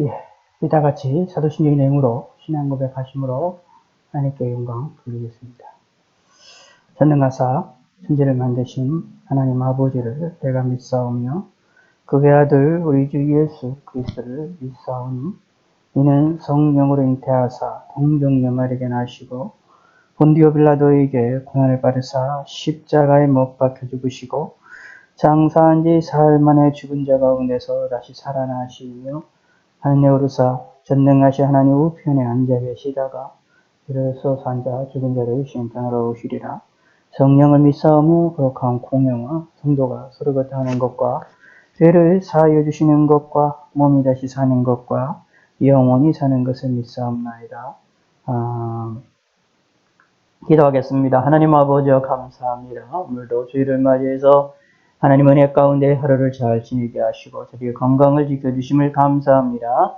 예, 이다 같이 사도신경의 내용으로 신앙 고백하심으로 하나님께 영광 돌리겠습니다. 전능하사 천지를 만드신 하나님 아버지를 내가 믿사오며 그의 아들 우리 주 예수 그리스도를 믿사오니 이는 성령으로 잉태하사 동정녀 마리아에게 나시고 본디오 빌라도에게 고난을 받으사 십자가에 못 박혀 죽으시고 장사한 지 사흘 만에 죽은 자 가운데서 다시 살아나시며 하늘에 오르사 전능하신 하나님 우편에 앉아 계시다가 이르소서 앉아 죽은 자를 심판하러 오시리라. 성령을 믿사오며 거룩한 공영과 성도가 서로 곁하는 것과 죄를 사하여 주시는 것과 몸이 다시 사는 것과 영원히 사는 것을 믿사옵나이다. 기도하겠습니다. 하나님 아버지여 감사합니다. 오늘도 주일을 맞이해서 하나님 은혜 가운데 하루를 잘 지내게 하시고 저희의 건강을 지켜주심을 감사합니다.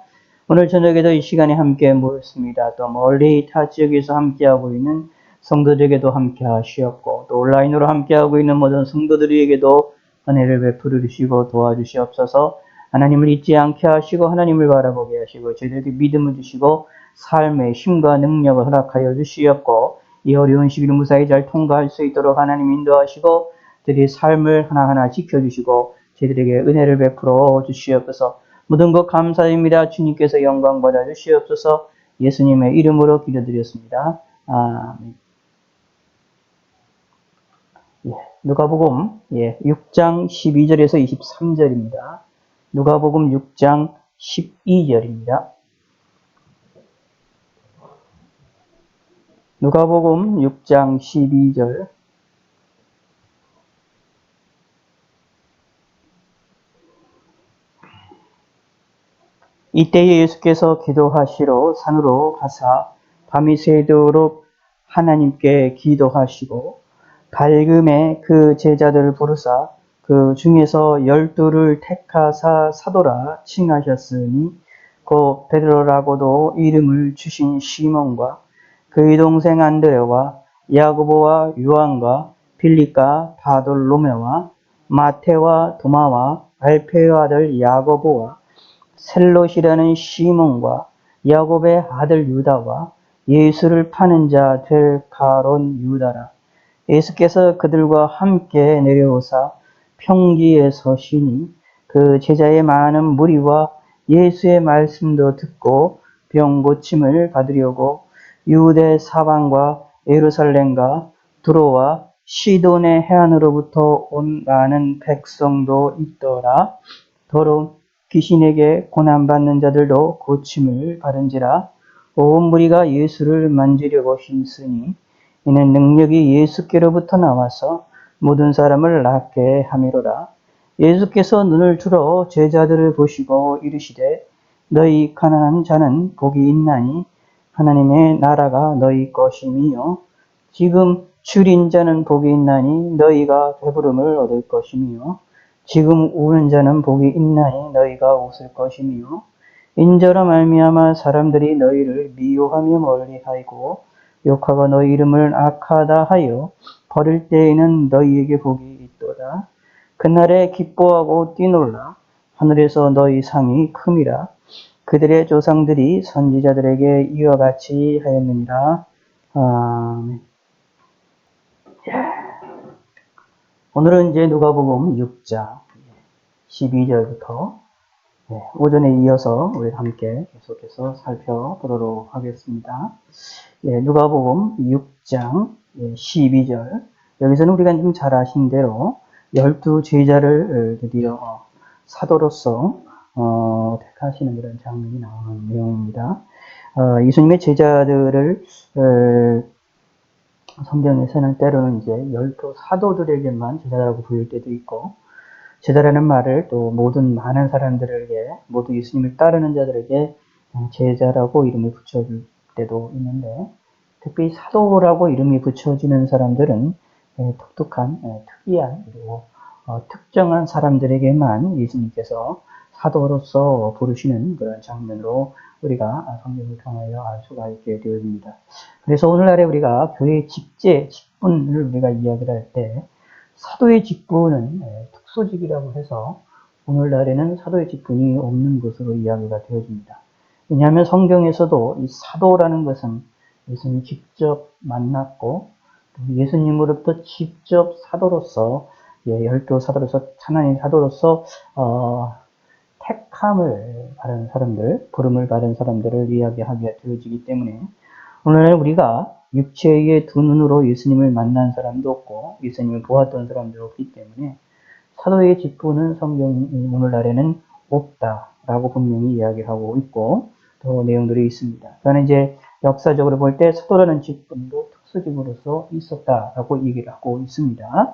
오늘 저녁에도 이 시간에 함께 모였습니다. 또 멀리 타 지역에서 함께하고 있는 성도들에게도 함께 하시옵고 또 온라인으로 함께하고 있는 모든 성도들에게도 은혜를 베풀어 주시고 도와주시옵소서. 하나님을 잊지 않게 하시고 하나님을 바라보게 하시고 저희들에게 믿음을 주시고 삶의 힘과 능력을 허락하여 주시옵고 이 어려운 시기를 무사히 잘 통과할 수 있도록 하나님 인도하시고 저희의 삶을 하나하나 지켜주시고 저희들에게 은혜를 베풀어 주시옵소서. 모든 것 감사드립니다. 주님께서 영광 받아 주시옵소서. 예수님의 이름으로 기도드렸습니다. 아멘. 누가복음 6장 12절에서 23절입니다. 누가복음 6장 12절입니다. 누가복음 6장 12절. 이때에 예수께서 기도하시러 산으로 가사 밤이 새도록 하나님께 기도하시고 밝음에 그 제자들을 부르사 그 중에서 12를 택하사 사도라 칭하셨으니 곧 베드로라고도 이름을 주신 시몬과 그의 동생 안드레와 야고보와 요한과 빌립과 바돌로메와 마테와 도마와 알페의 아들 야고보와 셀롯이라는 시몬과 야곱의 아들 유다와 예수를 파는 자 될 가론 유다라. 예수께서 그들과 함께 내려오사 평지에 서시니 그 제자의 많은 무리와 예수의 말씀도 듣고 병 고침을 받으려고 유대 사방과 예루살렘과 두로와 시돈의 해안으로부터 온 많은 백성도 있더라. 더러 귀신에게 고난받는 자들도 고침을 받은지라. 온 무리가 예수를 만지려고 힘쓰니 이는 능력이 예수께로부터 나와서 모든 사람을 낫게 함이로라. 예수께서 눈을 들어 제자들을 보시고 이르시되 너희 가난한 자는 복이 있나니 하나님의 나라가 너희 것임이요. 지금 줄인 자는 복이 있나니 너희가 배부름을 얻을 것임이요. 지금 우는 자는 복이 있나니 너희가 웃을 것이며 인자로 말미암아 사람들이 너희를 미워하며 멀리하고 욕하고 너희 이름을 악하다 하여 버릴 때에는 너희에게 복이 있도다. 그날에 기뻐하고 뛰놀라. 하늘에서 너희 상이 큼이라. 그들의 조상들이 선지자들에게 이와 같이 하였느니라. 아멘. 오늘은 이제 누가복음 6장 12절부터 오전에 이어서 우리 함께 계속해서 살펴보도록 하겠습니다. 누가복음 6장 12절. 여기서는 우리가 좀 잘 아신 대로 12제자를 드디어 사도로서 택하시는 그런 장면이 나오는 내용입니다. 예수님의 제자들을 성경에서는 때로는 이제 12사도들에게만 제자라고 부를 때도 있고 제자라는 말을 또 모든 많은 사람들에게 모두 예수님을 따르는 자들에게 제자라고 이름을 붙여줄 때도 있는데 특히 사도라고 이름이 붙여지는 사람들은 독특한 특이한 그리고 특정한 사람들에게만 예수님께서 사도로서 부르시는 그런 장면으로 우리가 성경을 통하여 알 수가 있게 되어집니다. 그래서 오늘날에 우리가 교회의 직제, 직분을 우리가 이야기를 할 때 사도의 직분은 특수직이라고 해서 오늘날에는 사도의 직분이 없는 것으로 이야기가 되어집니다. 왜냐하면 성경에서도 이 사도라는 것은 예수님이 직접 만났고 예수님으로부터 직접 사도로서 열두 사도로서 하나님 사도로서 택함을 받은 사람들, 부름을 받은 사람들을 이야기하게 되어지기 때문에 오늘 우리가 육체의 두 눈으로 예수님을 만난 사람도 없고 예수님을 보았던 사람도 없기 때문에 사도의 직분은 성경 오늘날에는 없다라고 분명히 이야기하고 있고 또 내용들이 있습니다. 그러나 이제 역사적으로 볼 때 사도라는 직분도 특수직으로서 있었다라고 얘기를 하고 있습니다.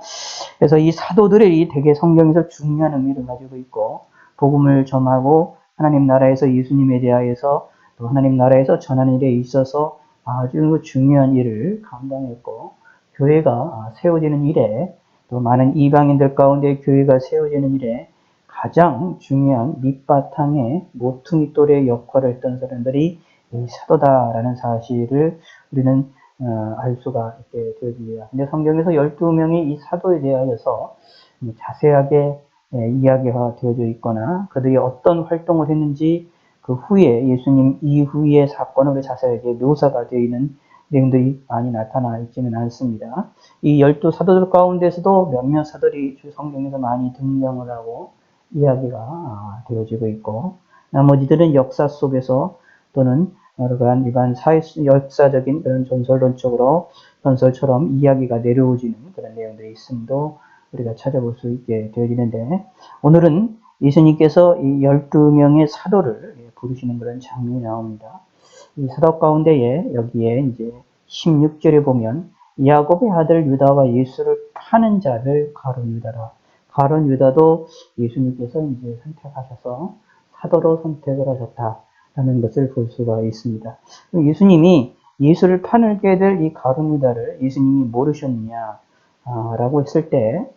그래서 이 사도들이 되게 성경에서 중요한 의미를 가지고 있고 복음을 전하고 하나님 나라에서 예수님에 대하여서 또 하나님 나라에서 전하는 일에 있어서 아주 중요한 일을 감당했고 교회가 세워지는 일에 또 많은 이방인들 가운데 교회가 세워지는 일에 가장 중요한 밑바탕의 모퉁이 돌의 역할을 했던 사람들이 이 사도다라는 사실을 우리는 알 수가 있게 되어집니다. 근데 성경에서 12명의 이 사도에 대하여서 자세하게 이야기가 되어져 있거나 그들이 어떤 활동을 했는지 그 후에 예수님 이후의 사건으로 자세하게 묘사가 되어 있는 내용들이 많이 나타나 있지는 않습니다. 이 12사도들 가운데서도 몇몇 사도들이 성경에서 많이 등장을 하고 이야기가 되어지고 있고 나머지들은 역사 속에서 또는 그러한 일반 역사적인 그런 전설처럼 이야기가 내려오지는 그런 내용들이 있음도 우리가 찾아볼 수 있게 되어지는데 오늘은 예수님께서 이 12명의 사도를 부르시는 그런 장면이 나옵니다. 이 사도 가운데에 여기에 이제 16절에 보면 야곱의 아들 유다와 예수를 파는 자를 가룟 유다라. 가룟 유다도 예수님께서 이제 선택하셔서 사도로 선택을 하셨다라는 것을 볼 수가 있습니다. 예수님이 예수를 파게 될 이 가룟 유다를 예수님이 모르셨느냐라고 했을 때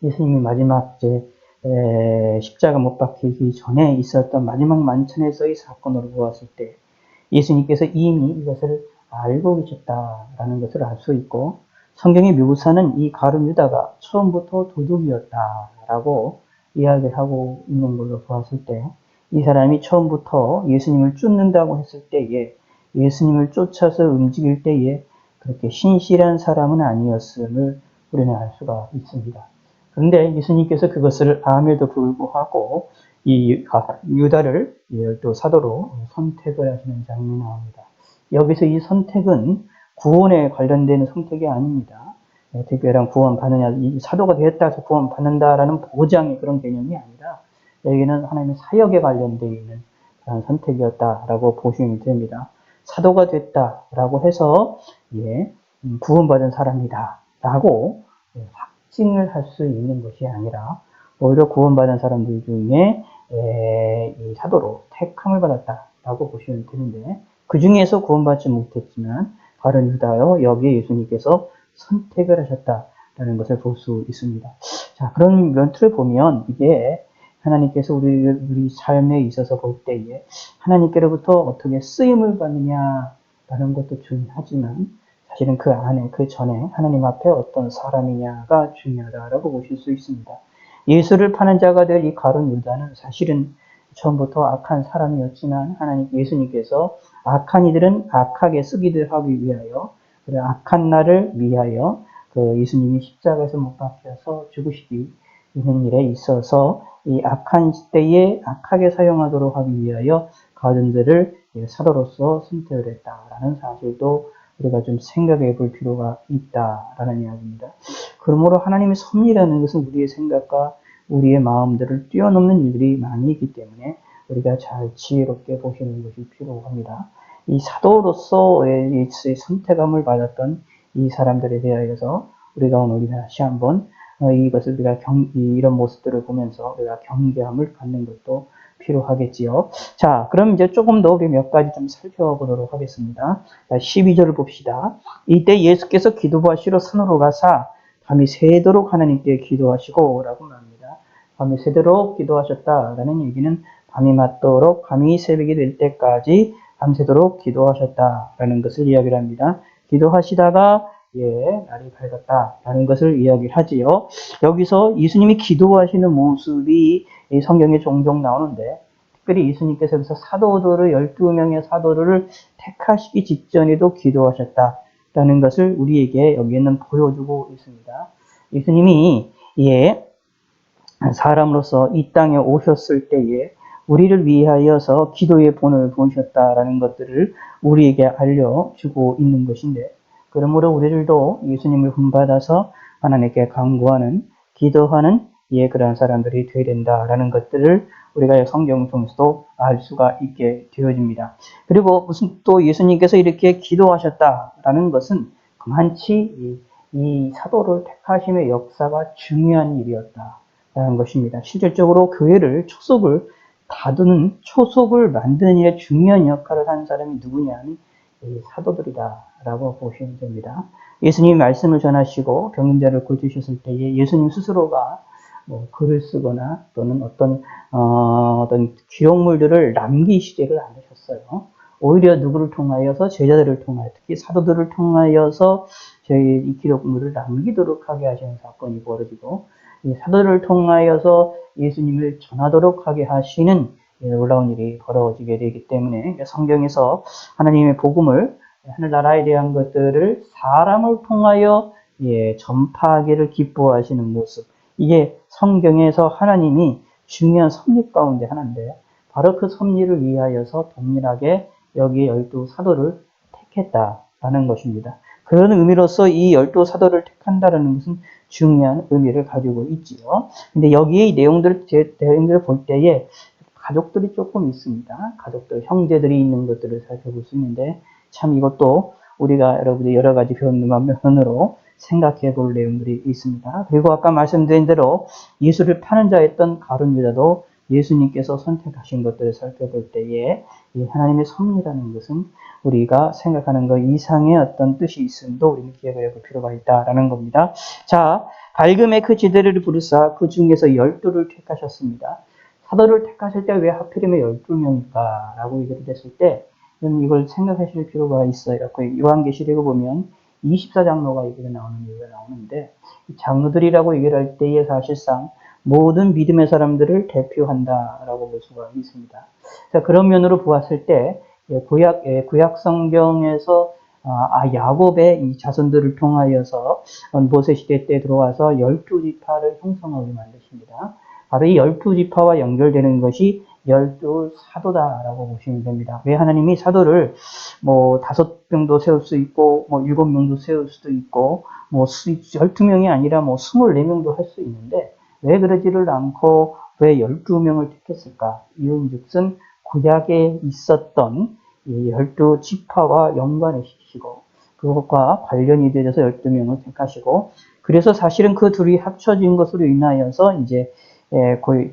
예수님이 마지막 십자가 못 박히기 전에 있었던 마지막 만찬에서의 사건으로 보았을 때 예수님께서 이미 이것을 알고 계셨다라는 것을 알 수 있고 성경의 묘사는 이 가룟 유다가 처음부터 도둑이었다라고 이야기를 하고 있는 걸로 보았을 때 이 사람이 처음부터 예수님을 쫓는다고 했을 때에 예수님을 쫓아서 움직일 때에 그렇게 신실한 사람은 아니었음을 우리는 알 수가 있습니다. 그런데 예수님께서 그것을 암에도 불구하고 이 유다를 또 사도로 선택을 하시는 장면이 나옵니다. 여기서 이 선택은 구원에 관련된 선택이 아닙니다. 특별한 구원 받느냐, 이 사도가 되었다 해서 구원 받는다라는 보장의 그런 개념이 아니라 여기는 하나님의 사역에 관련되어 있는 그런 선택이었다라고 보시면 됩니다. 사도가 됐다라고 해서 구원받은 사람이다라고 확증을 할 수 있는 것이 아니라 오히려 구원받은 사람들 중에 이 사도로 택함을 받았다라고 보시면 되는데 그 중에서 구원받지 못했지만 가룟 유다여 여기에 예수님께서 선택을 하셨다라는 것을 볼 수 있습니다. 자, 그런 면틀을 보면 이게 하나님께서 우리 삶에 있어서 볼 때에 하나님께로부터 어떻게 쓰임을 받느냐라는 것도 중요하지만 사실은 그 안에, 그 전에 하나님 앞에 어떤 사람이냐가 중요하다라고 보실 수 있습니다. 예수를 파는 자가 될 이 가룟 유다는 사실은 처음부터 악한 사람이었지만 예수님께서 악한 이들은 악하게 쓰기를 하기 위하여 악한 날을 위하여 그 예수님이 십자가에서 못 박혀서 죽으시기 있는 일에 있어서 이 악한 때에 악하게 사용하도록 하기 위하여 가룟들을 사도로서 선택을 했다라는 사실도 우리가 좀 생각해 볼 필요가 있다라는 이야기입니다. 그러므로 하나님의 섭리라는 것은 우리의 생각과 우리의 마음들을 뛰어넘는 일들이 많이 있기 때문에 우리가 잘 지혜롭게 보시는 것이 필요합니다. 이 사도로서의 선택함을 받았던 이 사람들에 대하여서 우리가 오늘 다시 한번 이것을 우리가 이런 모습들을 보면서 우리가 경계함을 갖는 것도 필요하겠지요. 자, 그럼 이제 조금 더 우리 몇 가지 좀 살펴보도록 하겠습니다. 12절을 봅시다. 이때 예수께서 기도하시러 산으로 가사 밤이 새도록 하나님께 기도하시고 라고 말합니다. 밤이 새도록 기도하셨다라는 얘기는 밤이 맞도록 밤이 새벽이 될 때까지 밤새도록 기도하셨다라는 것을 이야기를 합니다. 기도하시다가 날이 밝았다라는 것을 이야기를 하지요. 여기서 예수님이 기도하시는 모습이 성경에 종종 나오는데, 특별히 예수님께서 여기서 사도들을 12명의 사도들을 택하시기 직전에도 기도하셨다라는 것을 우리에게 여기에는 보여주고 있습니다. 예수님이 사람으로서 이 땅에 오셨을 때에 우리를 위하여서 기도의 본을 보셨다라는 것들을 우리에게 알려주고 있는 것인데, 그러므로 우리들도 예수님을 본받아서 하나님께 간구하는, 기도하는 그러한 사람들이 되어야 된다라는 것들을 우리가 성경을 통해서도 알 수가 있게 되어집니다. 그리고 무슨 또 예수님께서 이렇게 기도하셨다라는 것은 그만치 이 사도를 택하심의 역사가 중요한 일이었다라는 것입니다. 실질적으로 교회를 초석을 다두는, 초석을 만드는 일에 중요한 역할을 한 사람이 누구냐면 사도들이다라고 보시면 됩니다. 예수님이 말씀을 전하시고 병자를 고치셨을 때에 예수님 스스로가 글을 쓰거나 또는 어떤 기록물들을 남기시지를 않으셨어요. 오히려 누구를 통하여서, 제자들을 통하여, 특히 사도들을 통하여서 이 기록물을 남기도록 하게 하시는 사건이 벌어지고, 이 사도를 통하여서 예수님을 전하도록 하게 하시는 놀라운 일이 벌어지게 되기 때문에 성경에서 하나님의 복음을, 하늘나라에 대한 것들을 사람을 통하여 전파하기를 기뻐하시는 모습, 이게 성경에서 하나님이 중요한 섭리 가운데 하나인데, 바로 그 섭리를 위하여서 동일하게 여기 12사도를 택했다라는 것입니다. 그런 의미로서 이 12사도를 택한다라는 것은 중요한 의미를 가지고 있지요. 근데 여기에 이 내용들을 볼 때에 가족들이 조금 있습니다. 가족들, 형제들이 있는 것들을 살펴볼 수 있는데, 참 이것도 우리가 여러분들이 여러 가지 면으로 생각해 볼 내용들이 있습니다. 그리고 아까 말씀드린 대로 예수를 파는 자였던 가룟 유다도 예수님께서 선택하신 것들을 살펴볼 때에 이 하나님의 섭리라는 것은 우리가 생각하는 것 이상의 어떤 뜻이 있음도 우리는 기억해 볼 필요가 있다라는 겁니다. 자, 밝음의 그 지대를 부르사 그 중에서 12를 택하셨습니다. 사도를 택하실 때 왜 하필이면 12명일까? 라고 얘기를 했을 때, 이걸 생각하실 필요가 있어요. 그 요한계시록에 보면 24장로가 얘기가 나오는데, 장로들이라고 얘기를 할 때에 사실상 모든 믿음의 사람들을 대표한다라고 볼 수가 있습니다. 자, 그런 면으로 보았을 때, 구약 성경에서 야곱의 이 자손들을 통하여서 모세 시대 때 들어와서 12지파를 형성하게 만드십니다. 바로 이 12지파와 연결되는 것이 12사도다라고 보시면 됩니다. 왜 하나님이 사도를 5명도 세울 수 있고 7명도 세울 수도 있고 12명이 아니라 24명도 할 수 있는데, 왜 그러지를 않고 왜 12명을 택했을까? 이윤즉슨 구약에 있었던 이 12지파와 연관을 시키시고 그것과 관련이 되어서 12명을 택하시고, 그래서 사실은 그 둘이 합쳐진 것으로 인하여서 이제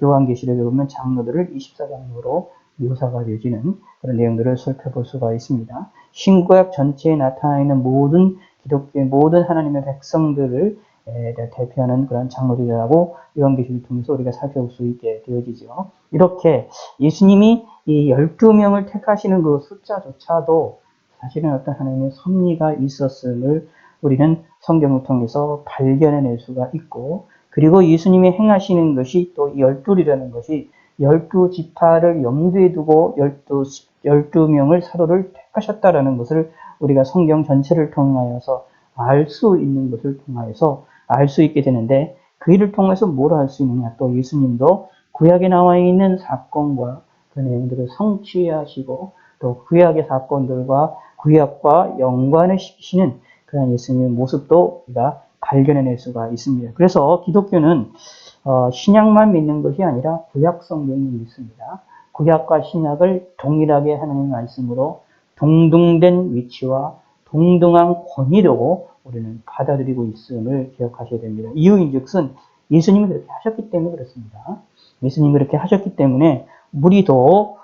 요한계시록에 보면 장로들을 24장로로 묘사가 되어지는 그런 내용들을 살펴볼 수가 있습니다. 신구약 전체에 나타나 있는 모든 기독교의 모든 하나님의 백성들을 대표하는 그런 장로들이라고 요한계시록을 통해서 우리가 살펴볼 수 있게 되어지죠. 이렇게 예수님이 이 12명을 택하시는 그 숫자조차도 사실은 어떤 하나님의 섭리가 있었음을 우리는 성경을 통해서 발견해낼 수가 있고, 그리고 예수님이 행하시는 것이 또 12이라는 것이 12지파를 염두에 두고 12명을 사도를 택하셨다라는 것을 우리가 성경 전체를 통하여서 알 수 있는 것을 통하여서 알 수 있게 되는데, 그 일을 통해서 뭘 할 수 있느냐? 또 예수님도 구약에 나와 있는 사건과 그 내용들을 성취하시고 또 구약의 사건들과 구약과 연관을 시키시는 그런 예수님의 모습도 우리가 발견해낼 수가 있습니다. 그래서 기독교는 신약만 믿는 것이 아니라 구약 성경을 믿습니다. 구약과 신약을 동일하게 하나님의 말씀으로 동등된 위치와 동등한 권위로 우리는 받아들이고 있음을 기억하셔야 됩니다. 이유인즉슨 예수님이 그렇게 하셨기 때문에 그렇습니다. 예수님이 그렇게 하셨기 때문에 우리도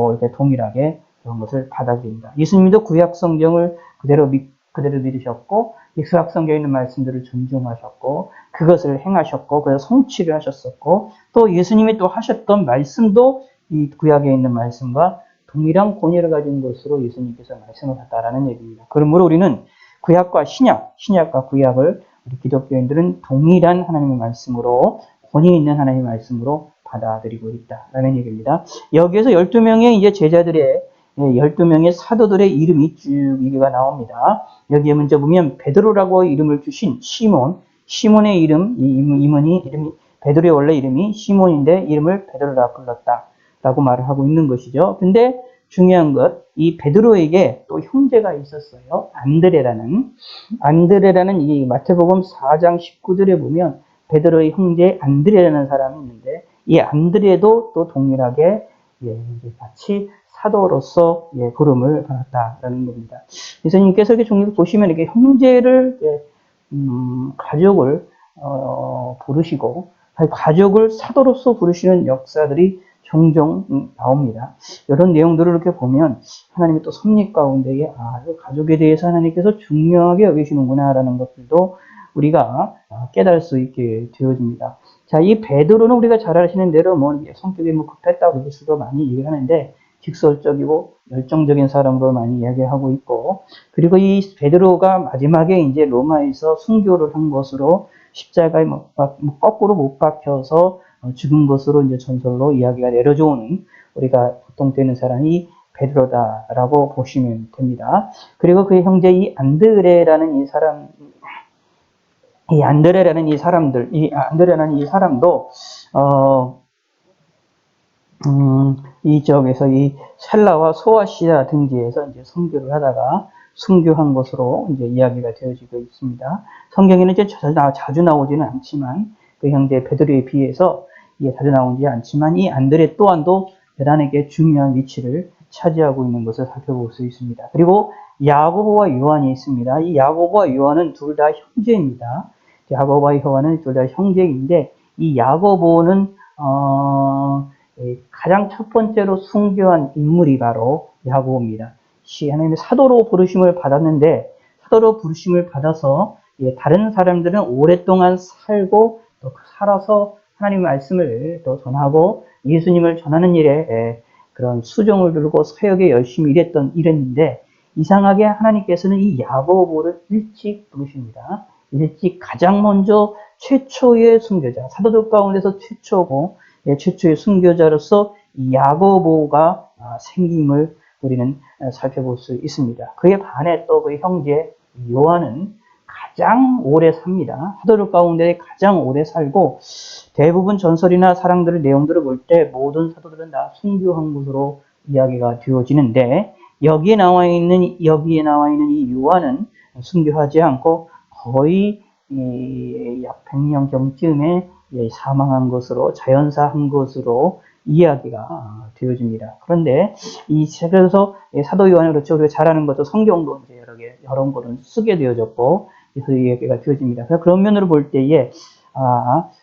이렇게 동일하게 그런 것을 받아들입니다. 예수님도 구약 성경을 그대로 믿으셨고, 구약 성경에 있는 말씀들을 존중하셨고, 그것을 행하셨고, 그래서 성취를 하셨었고, 또 예수님이 또 하셨던 말씀도 이 구약에 있는 말씀과 동일한 권위를 가진 것으로 예수님께서 말씀을 하셨다라는 얘기입니다. 그러므로 우리는 구약과 신약과 구약을 우리 기독교인들은 동일한 하나님의 말씀으로, 권위 있는 하나님의 말씀으로 받아들이고 있다라는 얘기입니다. 여기에서 12명의 이제 제자들의 12명의 사도들의 이름이 쭉 얘기가 나옵니다. 여기에 먼저 보면 베드로라고 이름을 주신 시몬의 이름이 베드로의 원래 이름이 시몬인데 이름을 베드로라 불렀다라고 말을 하고 있는 것이죠. 근데 중요한 것, 이 베드로에게 또 형제가 있었어요. 안드레라는 이 마태복음 4장 19절에 보면 베드로의 형제 안드레라는 사람이 있는데 이 안드레도 또 동일하게 같이 사도로서 부름을 받았다라는 겁니다. 예수님께서 이렇게 종류를 보시면 이렇게 형제를 가족을 부르시고 가족을 사도로서 부르시는 역사들이 종종 나옵니다. 이런 내용들을 이렇게 보면 하나님의 또 섭리 가운데에 가족에 대해서 하나님께서 중요하게 여기시는구나라는 것들도 우리가 깨달을 수 있게 되어집니다. 자, 이 베드로는 우리가 잘 아시는 대로 성격이 급했다고 그리스도 많이 얘기를 하는데 직설적이고 열정적인 사람으로 많이 이야기하고 있고, 그리고 이 베드로가 마지막에 이제 로마에서 순교를 한 것으로 십자가에 거꾸로 못 박혀서 죽은 것으로 이제 전설로 이야기가 내려져 오는 우리가 보통 되는 사람이 베드로다라고 보시면 됩니다. 그리고 그의 형제 이 안드레라는 이 사람도 이쪽에서 이 셀라와 소아시아 등지에서 이제 선교를 하다가 순교한 것으로 이제 이야기가 되어지고 있습니다. 성경에는 이제 자주 나오지는 않지만 그 형제 베드로에 비해서 자주 나오지 않지만 이 안드레 또한도 대단하게 중요한 위치를 차지하고 있는 것을 살펴볼 수 있습니다. 그리고 야고보와 요한이 있습니다. 이 야고보와 요한은 둘 다 형제입니다. 야고보와 요한은 둘 다 형제인데 이 야고보는 가장 첫 번째로 순교한 인물이 바로 야고보입니다. 하나님의 사도로 부르심을 받았는데 사도로 부르심을 받아서 다른 사람들은 오랫동안 살고 또 살아서 하나님의 말씀을 또 전하고 예수님을 전하는 일에 그런 수종을 들고 사역에 열심히 일했는데 이상하게 하나님께서는 이 야고보를 일찍 부르십니다. 일찍 가장 먼저 최초의 순교자, 사도들 가운데서 최초의 순교자로서 이 야고보가 생김을 우리는 살펴볼 수 있습니다. 그에 반해 또 그 형제 요한은 가장 오래 삽니다. 사도들 가운데 가장 오래 살고 대부분 전설이나 사랑들의 내용들을 볼 때 모든 사도들은 다 순교한 것으로 이야기가 되어지는데 여기에 나와 있는 이 요한은 순교하지 않고 거의 약 100년 경쯤에 사망한 것으로 자연사한 것으로 이야기가 되어집니다. 그런데 그래서 사도 요한은 그렇죠. 우리가 잘 아는 것도 성경도 이제 여러 권을 쓰게 되어졌고 그래서 이야기가 되어집니다. 그래서 그런 면으로 볼 때에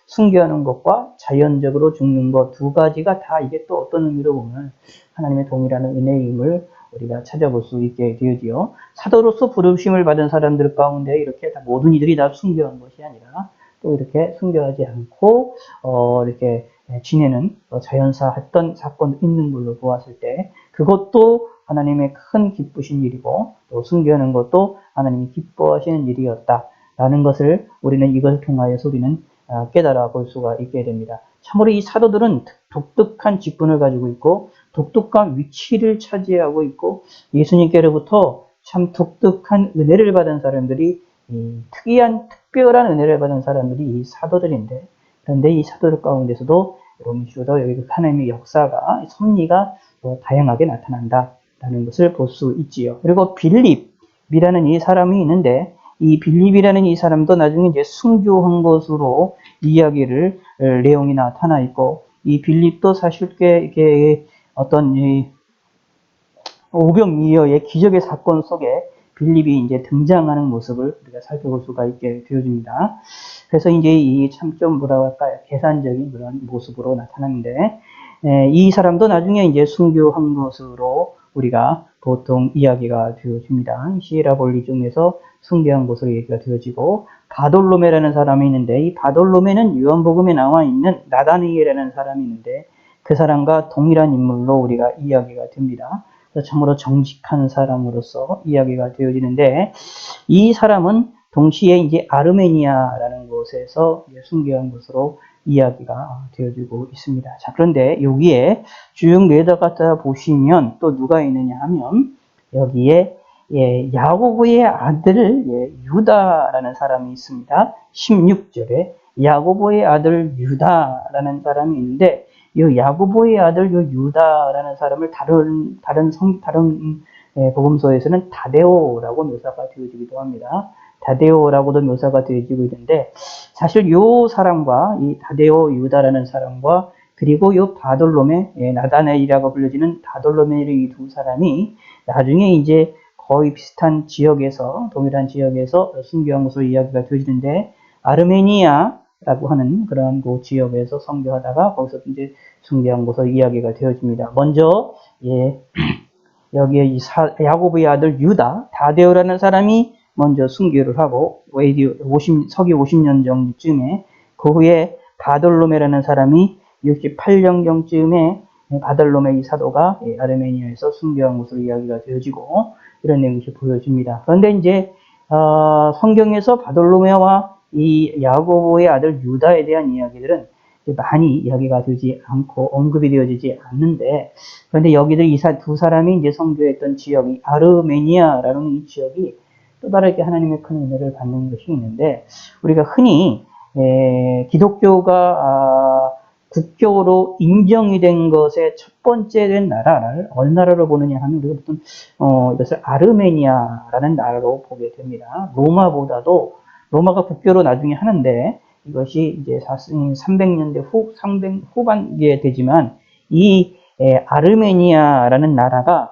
순교하는 것과 자연적으로 죽는 것 두 가지가 다 이게 또 어떤 의미로 보면 하나님의 동일한 은혜임을 우리가 찾아볼 수 있게 되어지요. 사도로서 부르심을 받은 사람들 가운데 이렇게 모든 이들이 다 순교한 것이 아니라 또 이렇게 순교하지 않고 이렇게 지내는 자연사했던 사건도 있는 걸로 보았을 때 그것도 하나님의 큰 기쁘신 일이고 또 순교하는 것도 하나님이 기뻐하시는 일이었다라는 것을 우리는 이것을 통하여서 우리는 깨달아 볼 수가 있게 됩니다. 참으로 이 사도들은 독특한 직분을 가지고 있고 독특한 위치를 차지하고 있고 예수님께로부터 참 독특한 은혜를 받은 사람들이 특별한 은혜를 받은 사람들이 이 사도들인데 그런데 이 사도들 가운데서도 여기 하나님의 역사가 섭리가 다양하게 나타난다라는 것을 볼 수 있지요. 그리고 빌립이라는 이 사람이 있는데 이 빌립이라는 이 사람도 나중에 이제 순교한 것으로 이야기를 내용이 나타나 있고 이 빌립도 사실 꽤 이게 어떤 이 오병이어의 기적의 사건 속에 빌립이 이제 등장하는 모습을 우리가 살펴볼 수가 있게 되어집니다. 그래서 이제 이 참 좀 계산적인 그런 모습으로 나타나는데 이 사람도 나중에 이제 순교한 것으로 우리가 보통 이야기가 되어집니다. 시에라볼리 중에서 순교한 것으로 얘기가 되어지고 바돌로메라는 사람이 있는데 이 바돌로메는 요한복음에 나와 있는 나다니엘이라는 사람이 있는데 그 사람과 동일한 인물로 우리가 이야기가 됩니다. 참으로 정직한 사람으로서 이야기가 되어지는데, 이 사람은 동시에 이제 아르메니아라는 곳에서 순교한 것으로 이야기가 되어지고 있습니다. 자, 그런데 여기에 쭉 내려갔다 보시면 또 누가 있느냐 하면 여기에 야고보의 아들 유다라는 사람이 있습니다. 16절에 야고보의 아들 유다라는 사람이 있는데, 이 야고보의 아들 유다라는 사람을 다른 복음서에서는 다데오라고 묘사가 되어지기도 합니다. 다데오라고도 묘사가 되어지고 있는데, 사실 이 사람과 이 다데오 유다라는 사람과 그리고 이 바돌로메 나다넬이라고 불려지는 바돌로메 이 두 사람이 나중에 이제 거의 비슷한 지역에서, 동일한 지역에서 순교한 것으로 이야기가 되어지는데, 아르메니아라고 하는 그런 그 지역에서 선교하다가 거기서 이제 순교한 것으로 이야기가 되어집니다. 먼저 여기에 야고보의 아들 유다 다데오라는 사람이 먼저 순교를 하고 서기 50년 정도쯤에, 그 후에 바돌로메라는 사람이 68년경쯤에 바돌로메 이 사도가 아르메니아에서 순교한 것으로 이야기가 되어지고, 이런 내용이 보여집니다. 그런데 이제 성경에서 바돌로메와 이 야고보의 아들 유다에 대한 이야기들은 많이 이야기가 되지 않고 언급이 되어지지 않는데, 그런데 여기들 이 두 사람이 이제 선교했던 지역이 아르메니아라는 이 지역이 또 다르게 하나님의 큰 은혜를 받는 것이 있는데, 우리가 흔히 기독교가 국교로 인정이 된 것의 첫 번째 된 나라를 어느 나라로 보느냐 하면 우리가 보통 이것을 아르메니아라는 나라로 보게 됩니다. 로마가 국교로 나중에 하는데, 이것이 이제 300년대 후반기에 되지만, 이 아르메니아라는 나라가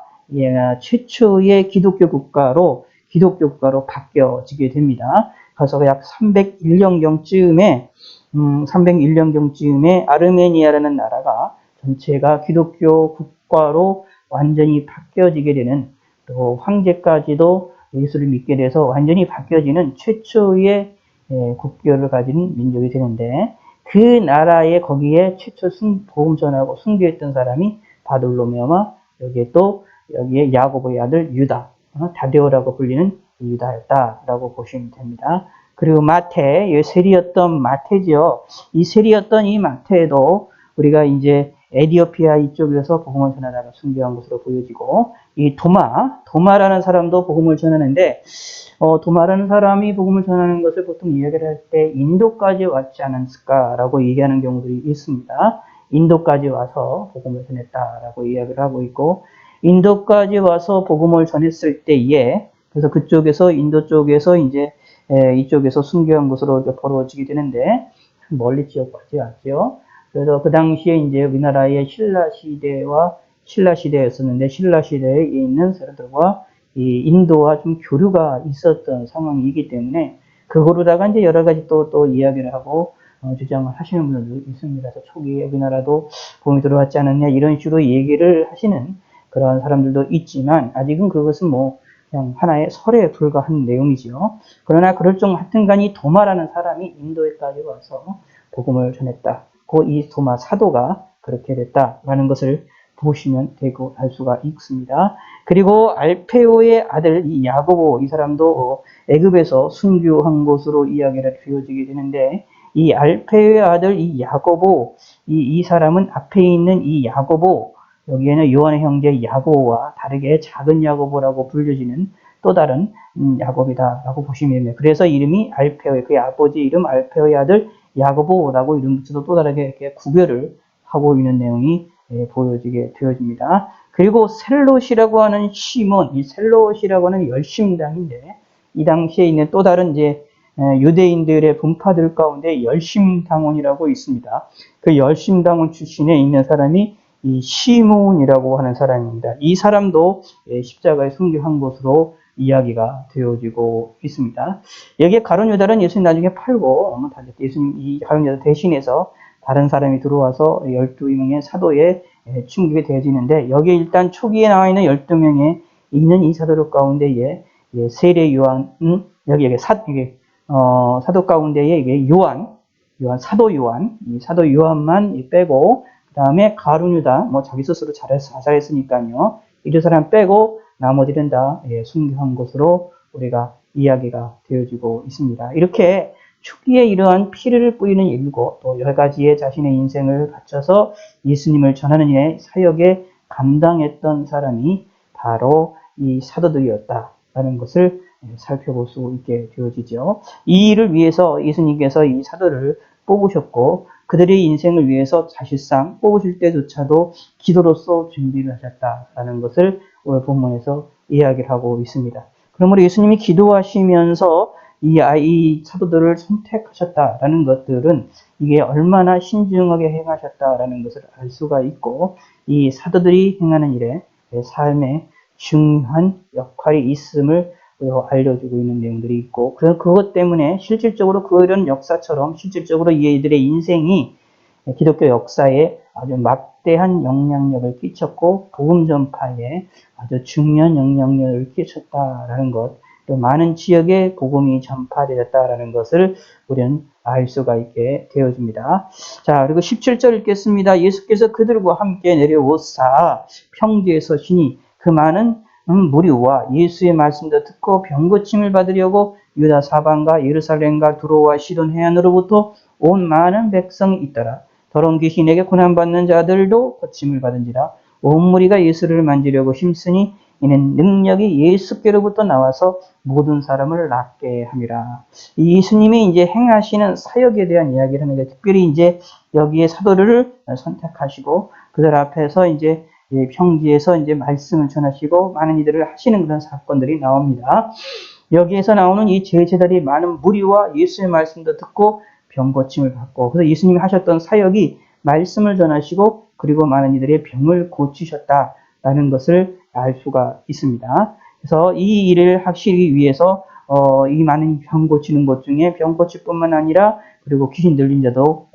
최초의 기독교 국가로 바뀌어지게 됩니다. 그래서 약 301년경쯤에 아르메니아라는 나라가 전체가 기독교 국가로 완전히 바뀌어지게 되는, 또 황제까지도 예수를 믿게 돼서 완전히 바뀌어지는 최초의 국교를 가진 민족이 되는데, 그 나라에 거기에 최초 복음 전하고 순교했던 사람이 바돌로메와 여기에 야고보의 아들 유다, 다데오라고 불리는 유다였다라고 보시면 됩니다. 그리고 마태, 세리였던 마태죠. 이 세리였던 이 마태도 우리가 이제 에디오피아 이쪽에서 복음을 전하다가 순교한 것으로 보여지고, 이 도마라는 사람도 복음을 전하는데, 도마라는 사람이 복음을 전하는 것을 보통 이야기를 할 때 인도까지 왔지 않았을까라고 얘기하는 경우들이 있습니다. 인도까지 와서 복음을 전했다라고 이야기를 하고 있고, 인도까지 와서 복음을 전했을 때에, 그래서 그쪽에서 인도 쪽에서 이제 이쪽에서 순교한 것으로 벌어지게 되는데, 멀리 지역까지 왔죠. 그래서 그 당시에 이제 우리나라의 신라 시대였었는데, 신라 시대에 있는 사람들과 이 인도와 좀 교류가 있었던 상황이기 때문에, 그거로다가 이제 여러 가지 또 이야기를 하고 주장을 하시는 분들도 있습니다. 그래서 초기에 우리나라도 복음이 들어왔지 않았냐 이런 식으로 얘기를 하시는 그런 사람들도 있지만, 아직은 그것은 그냥 하나의 설에 불과한 내용이지요. 그러나 그럴 정 하여튼간에 도마라는 사람이 인도에까지 와서 복음을 전했다. 이 도마 사도가 그렇게 됐다라는 것을 보시면 되고 알 수가 있습니다. 그리고 알페오의 아들 이 야고보, 이 사람도 애굽에서 순교한 것으로 이야기가 되어지게 되는데, 이 알페오의 아들 이 야고보, 이 사람은 앞에 있는 이 야고보, 여기에는 요한의 형제 야고보와 다르게 작은 야고보라고 불려지는 또 다른 야곱이다라고 보시면 됩니다. 그래서 이름이 알페오의, 그의 아버지 이름 알페오의 아들 야고보라고 이름부터도 또 다르게 이렇게 구별을 하고 있는 내용이 보여지게 되어집니다. 그리고 셀롯이라고 하는 시몬, 이 셀롯이라고 하는 열심당인데, 이 당시에 있는 또 다른 이제 유대인들의 분파들 가운데 열심당원이라고 있습니다. 그 열심당원 출신에 있는 사람이 이 시몬이라고 하는 사람입니다. 이 사람도 십자가에 순교한 것으로 이야기가 되어지고 있습니다. 여기에 가룟 유다는 예수님 나중에 팔고, 예수님 이 가룟 유다 대신해서 다른 사람이 들어와서 12명의 사도에 충격이 되어지는데, 여기에 일단 초기에 나와 있는 12명에 있는 이 사도 가운데에 세례 요한, 사도 가운데에 이게 사도 요한, 이 사도 요한만 빼고, 그 다음에 가룟 유다, 자기 스스로 자살했으니까요. 이 사람 빼고 나머지는 다 순교한 것으로 우리가 이야기가 되어지고 있습니다. 이렇게 초기에 이러한 피를 뿌리는 일이고 또 여러 가지의 자신의 인생을 바쳐서 예수님을 전하는 일의 사역에 감당했던 사람이 바로 이 사도들이었다라는 것을 살펴볼 수 있게 되어지죠. 이 일을 위해서 예수님께서 이 사도를 뽑으셨고 그들의 인생을 위해서 사실상 뽑으실 때조차도 기도로서 준비를 하셨다라는 것을 오늘 본문에서 이야기를 하고 있습니다. 그러므로 예수님이 기도하시면서 이 사도들을 선택하셨다라는 것들은 이게 얼마나 신중하게 행하셨다라는 것을 알 수가 있고 이 사도들이 행하는 일에 삶에 중요한 역할이 있음을 알려주고 있는 내용들이 있고 그것 때문에 실질적으로 그런 역사처럼 실질적으로 이들의 인생이 기독교 역사에 아주 막대한 영향력을 끼쳤고 복음 전파에 아주 중요한 영향력을 끼쳤다라는 것, 또 많은 지역에 복음이 전파되었다라는 것을 우리는 알 수가 있게 되어집니다. 자, 그리고 17절 읽겠습니다. 예수께서 그들과 함께 내려오사 평지에 서시니 그 많은 무리와 예수의 말씀도 듣고 병고침을 받으려고 유다 사방과 예루살렘과 두로와 시돈 해안으로부터 온 많은 백성이 있더라. 더러운 귀신에게 고난받는 자들도 고침을 받은지라. 온 무리가 예수를 만지려고 힘쓰니 이는 능력이 예수께로부터 나와서 모든 사람을 낫게 함이라. 예수님이 이제 행하시는 사역에 대한 이야기를 하는데 특별히 이제 여기에 사도를 선택하시고 그들 앞에서 이제 평지에서 이제 말씀을 전하시고 많은 이들을 하시는 그런 사건들이 나옵니다. 여기에서 나오는 이 제자들이 많은 무리와 예수의 말씀도 듣고 병 고침을 받고 그래서 예수님이 하셨던 사역이 말씀을 전하시고 그리고 많은 이들의 병을 고치셨다라는 것을 알 수가 있습니다. 그래서 이 일을 하시기 위해서 이 많은 병 고치는 것 중에 병 고칠 뿐만 아니라 그리고 귀신 들린 자도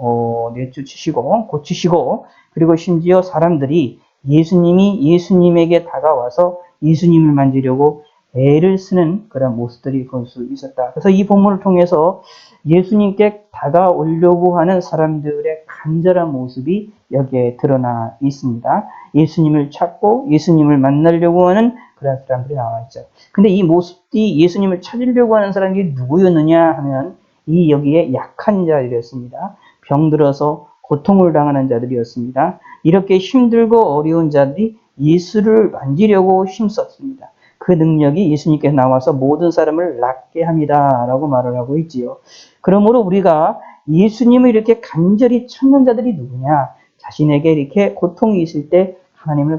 내쫓으시고 고치시고 그리고 심지어 사람들이 예수님에게 다가와서 예수님을 만지려고 애를 쓰는 그런 모습들이 볼 수 있었다. 그래서 이 본문을 통해서 예수님께 다가오려고 하는 사람들의 간절한 모습이 여기에 드러나 있습니다. 예수님을 찾고 예수님을 만나려고 하는 그런 사람들이 나와 있죠. 근데 이 모습이 예수님을 찾으려고 하는 사람이 누구였느냐 하면 이 여기에 약한 자들이었습니다. 병들어서 고통을 당하는 자들이었습니다. 이렇게 힘들고 어려운 자들이 예수를 만지려고 힘썼습니다. 그 능력이 예수님께서 나와서 모든 사람을 낫게 합니다. 라고 말을 하고 있지요. 그러므로 우리가 예수님을 이렇게 간절히 찾는 자들이 누구냐? 자신에게 이렇게 고통이 있을 때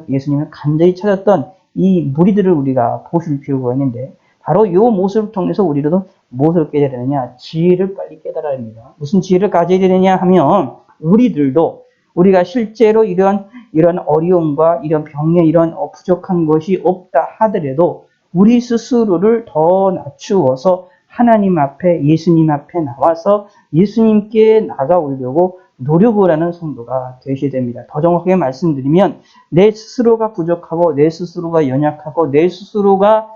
예수님을 간절히 찾았던 이 무리들을 우리가 보실 필요가 있는데 바로 이 모습을 통해서 우리도 무엇을 깨달아야 되느냐? 지혜를 빨리 깨달아야 합니다. 무슨 지혜를 가져야 되느냐 하면 우리가 실제로 이런 어려움과 이런 병에 이런 부족한 것이 없다 하더라도 우리 스스로를 더 낮추어서 하나님 앞에 예수님 앞에 나와서 예수님께 나가오려고 노력을 하는 성도가 되셔야 됩니다. 더 정확하게 말씀드리면 내 스스로가 부족하고 내 스스로가 연약하고 내 스스로가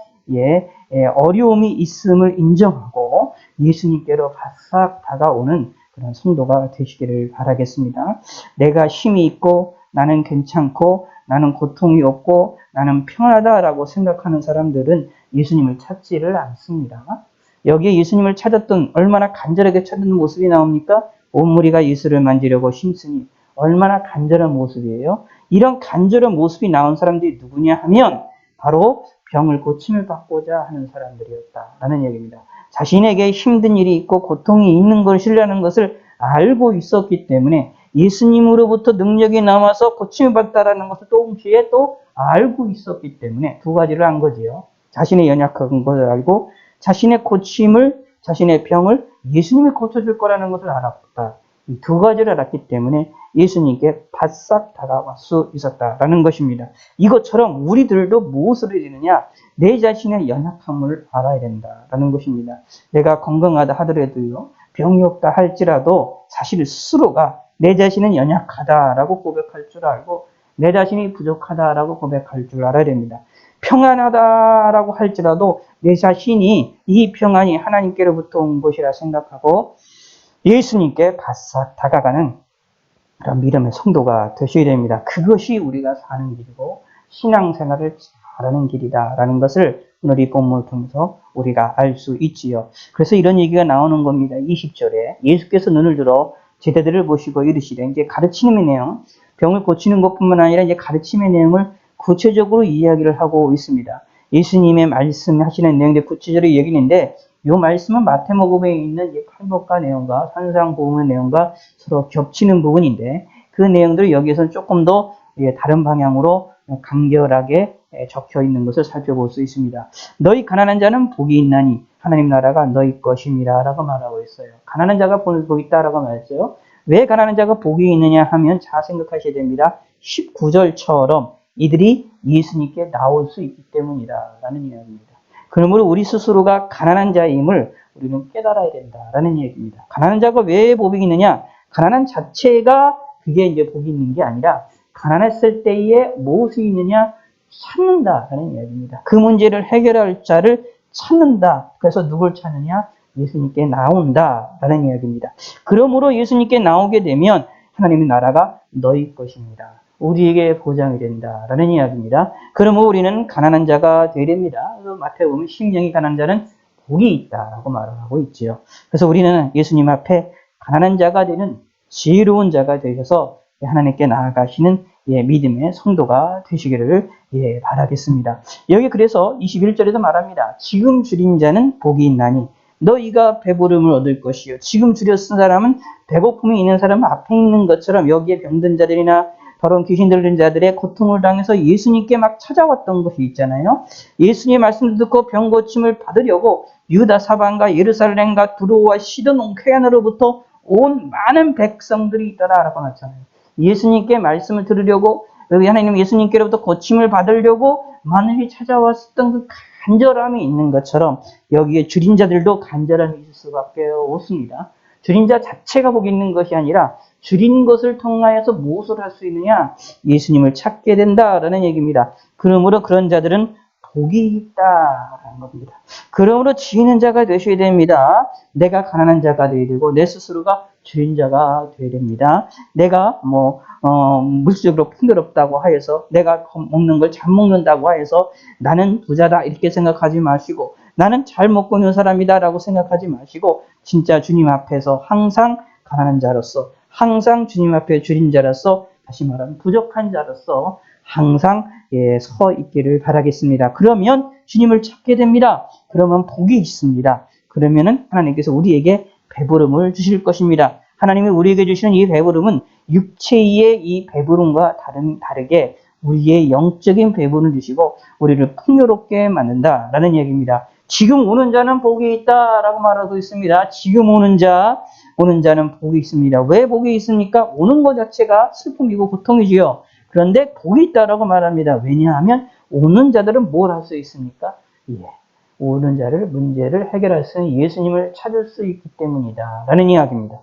어려움이 있음을 인정하고 예수님께로 바싹 다가오는 그런 성도가 되시기를 바라겠습니다. 내가 힘이 있고 나는 괜찮고 나는 고통이 없고 나는 평안하다라고 생각하는 사람들은 예수님을 찾지를 않습니다. 여기에 예수님을 찾았던 얼마나 간절하게 찾는 모습이 나옵니까? 온 무리가 예수를 만지려고 힘쓰니 얼마나 간절한 모습이에요. 이런 간절한 모습이 나온 사람들이 누구냐 하면 바로 병을 고침을 받고자 하는 사람들이었다라는 얘기입니다. 자신에게 힘든 일이 있고 고통이 있는 것이라는 것을 알고 있었기 때문에 예수님으로부터 능력이 나와서 고침을 받다라는 것을 동시에 또 알고 있었기 때문에 두 가지를 한 거지요. 자신의 연약한 것을 알고 자신의 자신의 병을 예수님이 고쳐줄 거라는 것을 알았다. 이 두 가지를 알았기 때문에 예수님께 바싹 다가갈 수 있었다라는 것입니다. 이것처럼 우리들도 무엇을 해야 되느냐? 내 자신의 연약함을 알아야 된다라는 것입니다. 내가 건강하다 하더라도요, 병이 없다 할지라도 사실 스스로가 내 자신은 연약하다라고 고백할 줄 알고 내 자신이 부족하다라고 고백할 줄 알아야 됩니다. 평안하다라고 할지라도 내 자신이 이 평안이 하나님께로부터 온 것이라 생각하고 예수님께 바싹 다가가는 그런 믿음의 성도가 되셔야 됩니다. 그것이 우리가 사는 길이고 신앙생활을 잘하는 길이다라는 것을 오늘 이 본문을 통해서 우리가 알 수 있지요. 그래서 이런 얘기가 나오는 겁니다. 20절에 예수께서 눈을 들어 제자들을 보시고 이르시되, 이제 가르치는 내용, 병을 고치는 것뿐만 아니라 이제 가르침의 내용을 구체적으로 이야기를 하고 있습니다. 예수님의 말씀하시는 내용들 구체적으로 얘기하는데, 이 말씀은 마태복음에 있는 팔복과 내용과 산상보험의 내용과 서로 겹치는 부분인데, 그 내용들을 여기에서는 조금 더 다른 방향으로 간결하게 적혀 있는 것을 살펴볼 수 있습니다. 너희 가난한 자는 복이 있나니 하나님 나라가 너희 것임이라 라고 말하고 있어요. 가난한 자가 복이 있다라고 말했어요. 왜 가난한 자가 복이 있느냐 하면 잘 생각하셔야 됩니다. 19절처럼 이들이 예수님께 나올 수 있기 때문이다 라는 이야기입니다. 그러므로 우리 스스로가 가난한 자임을 우리는 깨달아야 된다라는 얘기입니다. 가난한 자가 왜 복이 있느냐? 가난한 자체가 그게 이제 복이 있는 게 아니라 가난했을 때에 무엇이 있느냐? 찾는다라는 이야기입니다. 그 문제를 해결할 자를 찾는다. 그래서 누굴 찾느냐? 예수님께 나온다라는 이야기입니다. 그러므로 예수님께 나오게 되면 하나님의 나라가 너희 것입니다. 우리에게 보장이 된다라는 이야기입니다. 그러므로 우리는 가난한 자가 되야 됩니다. 마태복음 심령이 가난한 자는 복이 있다라고 말을 하고 있지요. 그래서 우리는 예수님 앞에 가난한 자가 되는 지혜로운 자가 되셔서 하나님께 나아가시는 믿음의 성도가 되시기를 바라겠습니다. 여기 그래서 21절에도 말합니다. 지금 줄인 자는 복이 있나니 너희가 배부름을 얻을 것이요. 지금 줄였은 사람은 배고픔이 있는 사람은 앞에 있는 것처럼 여기에 병든 자들이나 더러운 귀신 들린 자들의 고통을 당해서 예수님께 막 찾아왔던 것이 있잖아요. 예수님의 말씀을 듣고 병 고침을 받으려고 유다 사방과 예루살렘과 두로와 시돈 쾌안으로부터 온 많은 백성들이 있더라라고 나타나요. 예수님께 말씀을 들으려고 하나님 예수님께로부터 고침을 받으려고 많이 찾아왔던 그 간절함이 있는 것처럼 여기에 줄인 자들도 간절함이 있을 수밖에 없습니다. 줄인 자 자체가 복이 있는 것이 아니라 줄인 것을 통하여서 무엇을 할 수 있느냐? 예수님을 찾게 된다라는 얘기입니다. 그러므로 그런 자들은 복이 있다라는 겁니다. 그러므로 지혜있는 자가 되셔야 됩니다. 내가 가난한 자가 되어야 되고 내 스스로가 줄인 자가 되어야 됩니다. 내가 물질적으로 풍요롭다고 하여서 내가 먹는 걸 잘 먹는다고 하여서 나는 부자다 이렇게 생각하지 마시고 나는 잘 먹고 있는 사람이다 라고 생각하지 마시고 진짜 주님 앞에서 항상 가난한 자로서 항상 주님 앞에 줄인 자로서 다시 말하면 부족한 자로서 항상 서 있기를 바라겠습니다. 그러면 주님을 찾게 됩니다. 그러면 복이 있습니다. 그러면은 하나님께서 우리에게 배부름을 주실 것입니다. 하나님이 우리에게 주시는 이 배부름은 육체의 이 배부름과 다르게 우리의 영적인 배부름을 주시고 우리를 풍요롭게 만든다라는 얘기입니다. 지금 오는 자는 복이 있다라고 말하고 있습니다. 지금 오는 자는 복이 있습니다. 왜 복이 있습니까? 오는 것 자체가 슬픔이고 고통이지요. 그런데 복이 있다라고 말합니다. 왜냐하면 오는 자들은 뭘 할 수 있습니까? 오는 자를 문제를 해결할 수 있는 예수님을 찾을 수 있기 때문이다 라는 이야기입니다.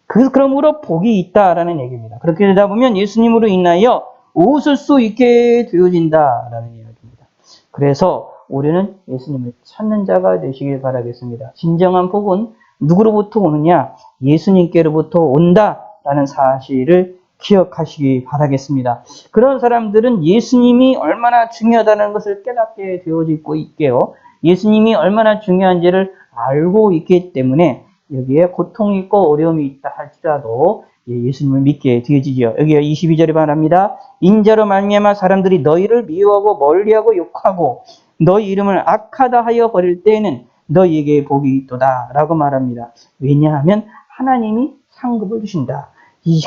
그러므로 복이 있다라는 얘기입니다. 그렇게 되다 보면 예수님으로 인하여 웃을 수 있게 되어진다라는 이야기입니다. 그래서 우리는 예수님을 찾는 자가 되시길 바라겠습니다. 진정한 복은 누구로부터 오느냐? 예수님께로부터 온다라는 사실을 기억하시기 바라겠습니다. 그런 사람들은 예수님이 얼마나 중요하다는 것을 깨닫게 되어지고 있게요. 예수님이 얼마나 중요한지를 알고 있기 때문에 여기에 고통이 있고 어려움이 있다 할지라도 예수님을 믿게 되어지죠. 여기 22절에 말합니다. 인자로 말미암아 사람들이 너희를 미워하고 멀리하고 욕하고 너희 이름을 악하다 하여 버릴 때에는 너희에게 복이 있도다 라고 말합니다. 왜냐하면 하나님이 상급을 주신다.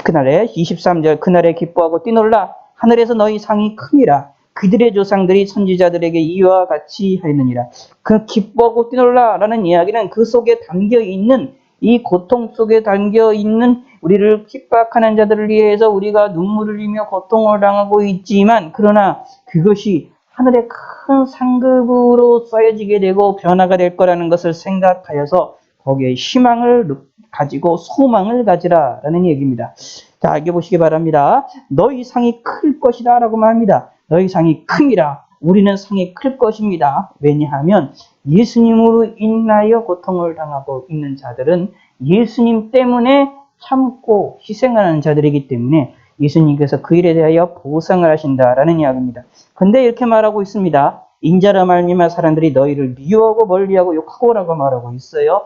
그날에 23절 그날에 기뻐하고 뛰놀라 하늘에서 너희 상이 크니라. 그들의 조상들이 선지자들에게 이와 같이 하였느니라. 그 기뻐하고 뛰놀라 라는 이야기는 그 속에 담겨있는 이 고통 속에 담겨있는 우리를 핍박하는 자들을 위해서 우리가 눈물을 흘리며 고통을 당하고 있지만 그러나 그것이 하늘의 큰 상급으로 쌓여지게 되고 변화가 될 거라는 것을 생각하여서 거기에 희망을 가지고 소망을 가지라 라는 얘기입니다. 자, 알겨보시기 바랍니다. 너희 상이 클 것이다 라고 말합니다. 너희 상이 큽니다. 우리는 상이 클 것입니다. 왜냐하면 예수님으로 인하여 고통을 당하고 있는 자들은 예수님 때문에 참고 희생하는 자들이기 때문에 예수님께서 그 일에 대하여 보상을 하신다라는 이야기입니다. 근데 이렇게 말하고 있습니다. 인자라 말미암아 사람들이 너희를 미워하고 멀리하고 욕하고라고 말하고 있어요.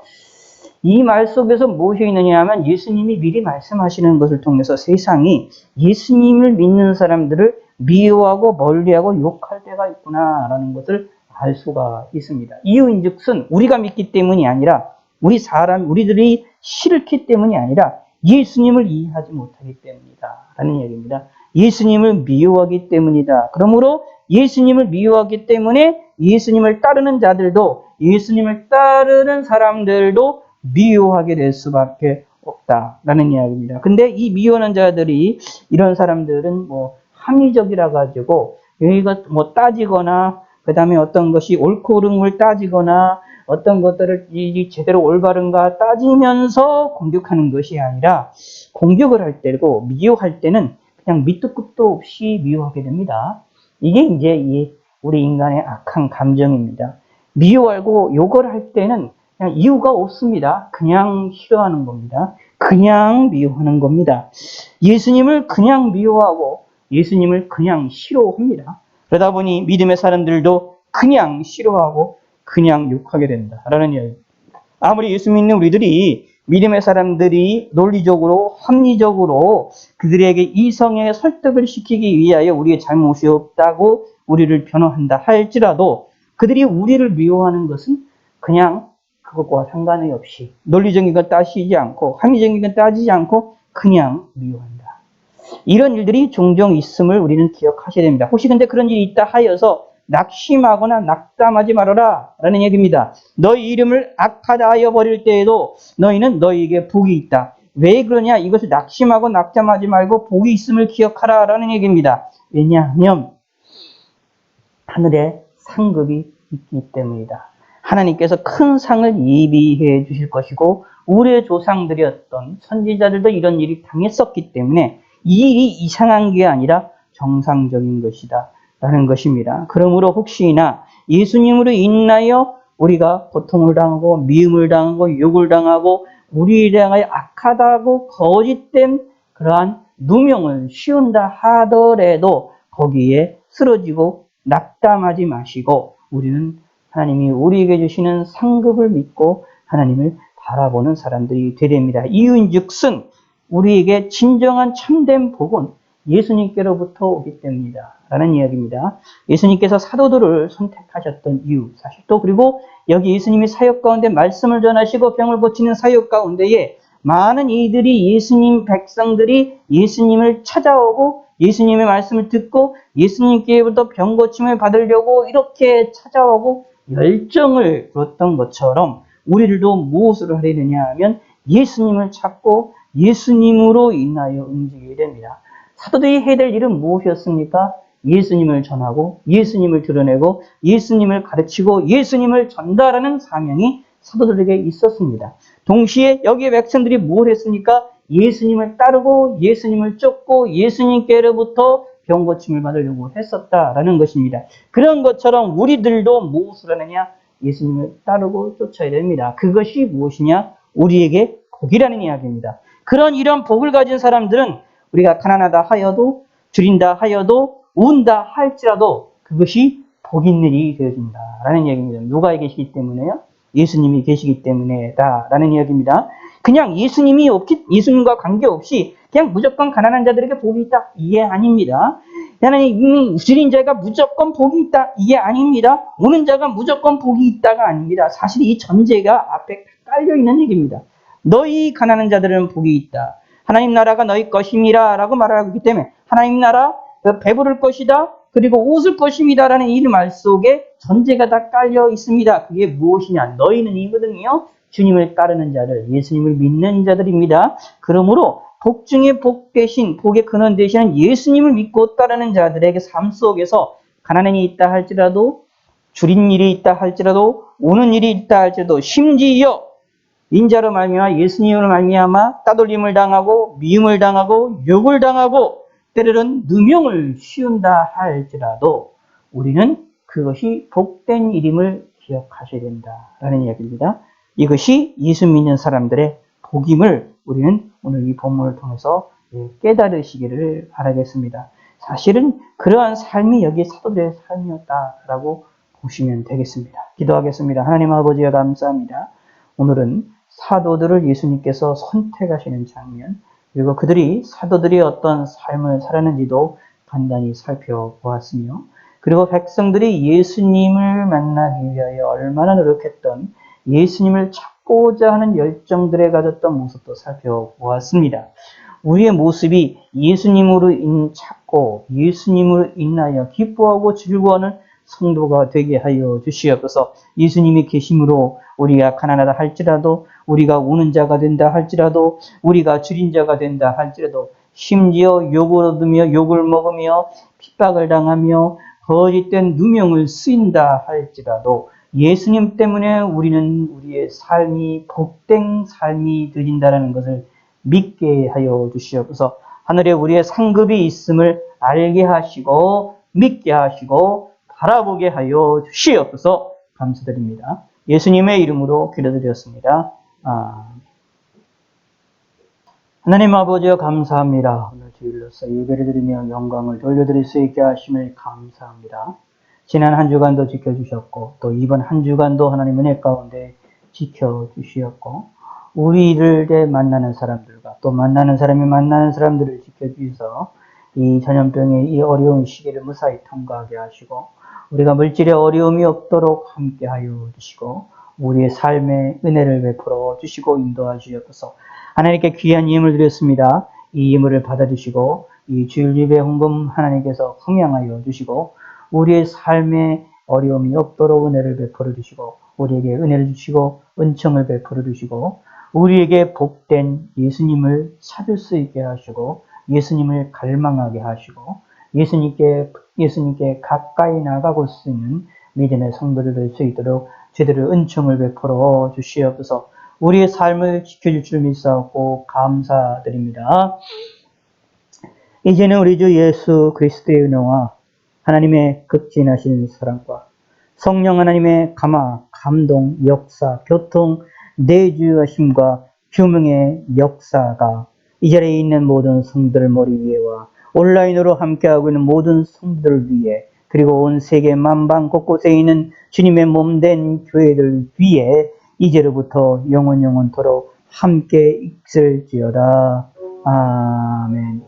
이 말 속에서 무엇이 있느냐 하면 예수님이 미리 말씀하시는 것을 통해서 세상이 예수님을 믿는 사람들을 미워하고 멀리하고 욕할 때가 있구나라는 것을 알 수가 있습니다. 이유인즉슨 우리가 믿기 때문이 아니라 우리들이 싫기 때문이 아니라 예수님을 이해하지 못하기 때문이다라는 얘기입니다. 예수님을 미워하기 때문이다. 그러므로 예수님을 미워하기 때문에 예수님을 따르는 자들도 예수님을 따르는 사람들도 미워하게 될 수밖에 없다라는 이야기입니다. 근데 이 미워하는 자들이 이런 사람들은 합리적이라 가지고 여기가 따지거나 그 다음에 어떤 것이 옳고 그름을 따지거나 어떤 것들을 제대로 올바른가 따지면서 공격하는 것이 아니라 공격을 할 때고 미워할 때는 그냥 밑도 끝도 없이 미워하게 됩니다. 이게 이제 우리 인간의 악한 감정입니다. 미워하고 욕을 할 때는 그냥 이유가 없습니다. 그냥 싫어하는 겁니다. 그냥 미워하는 겁니다. 예수님을 그냥 미워하고 예수님을 그냥 싫어합니다. 그러다 보니 믿음의 사람들도 그냥 싫어하고 그냥 욕하게 된다라는 이야기입니다. 아무리 예수 믿는 우리들이 믿음의 사람들이 논리적으로 합리적으로 그들에게 이성에 설득을 시키기 위하여 우리의 잘못이 없다고 우리를 변호한다 할지라도 그들이 우리를 미워하는 것은 그냥 그것과 상관이 없이 논리적인 건 따지지 않고 합리적인 건 따지지 않고 그냥 미워한다. 이런 일들이 종종 있음을 우리는 기억하셔야 됩니다. 혹시 근데 그런 일이 있다 하여서 낙심하거나 낙담하지 말아라 라는 얘기입니다. 너희 이름을 악하다 하여 버릴 때에도 너희는 너희에게 복이 있다. 왜 그러냐? 이것을 낙심하고 낙담하지 말고 복이 있음을 기억하라 라는 얘기입니다. 왜냐하면 하늘에 상급이 있기 때문이다. 하나님께서 큰 상을 예비해 주실 것이고 우리의 조상들이었던 선지자들도 이런 일이 당했었기 때문에 이 일이 이상한 게 아니라 정상적인 것이다 라는 것입니다. 그러므로 혹시나 예수님으로 인하여 우리가 고통을 당하고 미움을 당하고 욕을 당하고 우리에 향하여 악하다고 거짓된 그러한 누명을 씌운다 하더라도 거기에 쓰러지고 낙담하지 마시고 우리는 하나님이 우리에게 주시는 상급을 믿고 하나님을 바라보는 사람들이 되야 됩니다. 이유인즉슨 우리에게 진정한 참된 복은 예수님께로부터 오기 때문이다 라는 이야기입니다. 예수님께서 사도들을 선택하셨던 이유 사실 또 그리고 여기 예수님이 사역 가운데 말씀을 전하시고 병을 고치는 사역 가운데에 많은 이들이 예수님 백성들이 예수님을 찾아오고 예수님의 말씀을 듣고 예수님께로부터 병 고침을 받으려고 이렇게 찾아오고 열정을 부었던 것처럼 우리들도 무엇을 하려 되냐 하면 예수님을 찾고 예수님으로 인하여 움직이게 됩니다. 사도들이 해야 될 일은 무엇이었습니까? 예수님을 전하고 예수님을 드러내고 예수님을 가르치고 예수님을 전달하는 사명이 사도들에게 있었습니다. 동시에 여기에 백성들이 뭘 했습니까? 예수님을 따르고 예수님을 쫓고 예수님께로부터 병 고침을 받으려고 했었다라는 것입니다. 그런 것처럼 우리들도 무엇을 하느냐? 예수님을 따르고 쫓아야 됩니다. 그것이 무엇이냐? 우리에게 복이라는 이야기입니다. 이런 복을 가진 사람들은 우리가 가난하다 하여도 줄인다 하여도 운다 할지라도 그것이 복 있는 일이 되어진다라는 얘기입니다. 누가 계시기 때문에요? 예수님이 계시기 때문에다라는 이야기입니다. 그냥 예수님과 관계없이 그냥 무조건 가난한 자들에게 복이 있다. 이게 아닙니다. 하나님 줄인 자가 무조건 복이 있다. 이게 아닙니다. 오는 자가 무조건 복이 있다가 아닙니다. 사실 이 전제가 앞에 깔려있는 얘기입니다. 너희 가난한 자들은 복이 있다. 하나님 나라가 너희 것임이라 라고 말하고 있기 때문에 하나님 나라 배부를 것이다. 그리고 웃을 것입니다. 라는 이 말 속에 전제가 다 깔려 있습니다. 그게 무엇이냐? 너희는 이거든요. 주님을 따르는 자들, 예수님을 믿는 자들입니다. 그러므로 복 중에 복 대신, 복의 근원 되시는 예수님을 믿고 따르는 자들에게 삶 속에서 가난이 있다 할지라도 줄인 일이 있다 할지라도 오는 일이 있다 할지라도 심지어 인자로 말미암아 예수님으로 말미암아 따돌림을 당하고 미움을 당하고 욕을 당하고 때로는 누명을 씌운다 할지라도 우리는 그것이 복된 일임을 기억하셔야 된다라는 이야기입니다. 이것이 예수 믿는 사람들의 복임을 우리는 오늘 이 본문을 통해서 깨달으시기를 바라겠습니다. 사실은 그러한 삶이 여기 사도들의 삶이었다라고 보시면 되겠습니다. 기도하겠습니다. 하나님 아버지여 감사합니다. 오늘은 사도들을 예수님께서 선택하시는 장면, 그리고 그들이 사도들이 어떤 삶을 살았는지도 간단히 살펴보았으며, 그리고 백성들이 예수님을 만나기 위하여 얼마나 노력했던, 예수님을 찾고자 하는 열정들에 가졌던 모습도 살펴보았습니다. 우리의 모습이 예수님으로 찾고 예수님으로 인하여 기뻐하고 즐거워하는 성도가 되게 하여 주시옵소서. 예수님이 계심으로 우리가 가난하다 할지라도, 우리가 우는 자가 된다 할지라도, 우리가 줄인 자가 된다 할지라도, 심지어 욕을 얻으며 욕을 먹으며 핍박을 당하며 거짓된 누명을 쓰인다 할지라도 예수님 때문에 우리는 우리의 삶이 복된 삶이 되린다는 것을 믿게 하여 주시옵소서. 하늘에 우리의 상급이 있음을 알게 하시고 믿게 하시고 바라보게 하여 주시옵소서. 감사드립니다. 예수님의 이름으로 기도드렸습니다. 하나님 아버지여 감사합니다. 오늘 주일로서 예배를 드리며 영광을 돌려드릴 수 있게 하심을 감사합니다. 지난 한 주간도 지켜주셨고 또 이번 한 주간도 하나님 은혜 가운데 지켜주시었고 우리를 만나는 사람들과 또 만나는 사람이 만나는 사람들을 지켜주셔서 이 전염병의 이 어려운 시기를 무사히 통과하게 하시고 우리가 물질의 어려움이 없도록 함께하여 주시고 우리의 삶에 은혜를 베풀어 주시고 인도하시옵소서. 하나님께 귀한 예물을 드렸습니다. 이 예물을 받아주시고 이 주일 예배 헌금 하나님께서 흥양하여 주시고 우리의 삶에 어려움이 없도록 은혜를 베풀어 주시고 우리에게 은혜를 주시고 은총을 베풀어 주시고 우리에게 복된 예수님을 찾을 수 있게 하시고 예수님을 갈망하게 하시고 예수님께 가까이 나가고 수 있는 믿음의 성도를 될 수 있도록 제대로 은총을 베풀어 주시옵소서. 우리의 삶을 지켜줄 줄 믿사옵고 감사드립니다. 이제는 우리 주 예수 그리스도의 은혜와 하나님의 극진하신 사랑과 성령 하나님의 감화, 감동, 역사, 교통, 내주하심과 규명의 역사가 이 자리에 있는 모든 성도들 머리 위에와 온라인으로 함께하고 있는 모든 성도들을 위해 그리고 온 세계 만방 곳곳에 있는 주님의 몸된 교회들 위에 이제로부터 영원토록 함께 있을지어다. 아멘.